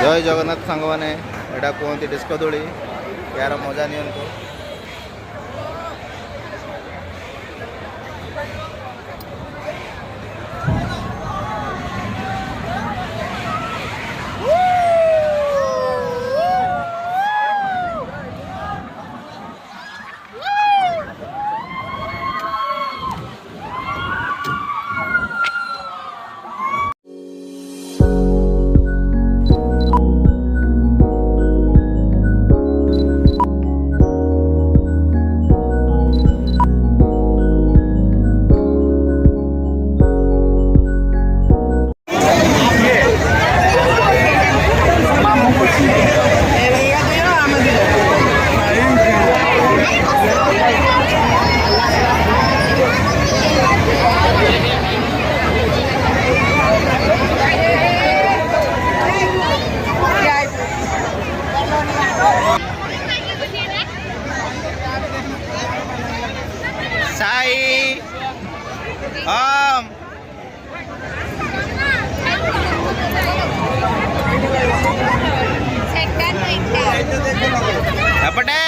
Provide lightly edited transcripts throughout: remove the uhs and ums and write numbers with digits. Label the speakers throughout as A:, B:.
A: जय जगन्नाथ सांग मैंने यहाँ कहते डिस्को दोली यार मजा नियंतु। साई ओम अपटे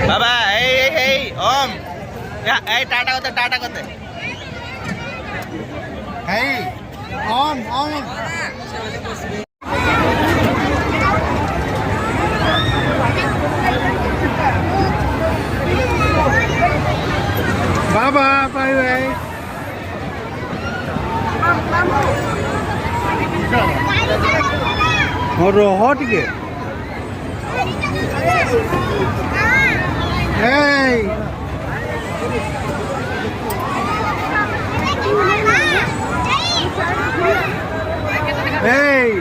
A: बाबा ओम टाटा करते टाटा करते
B: Hey, on. Baba, bye bye. और हट के Hey. Hey.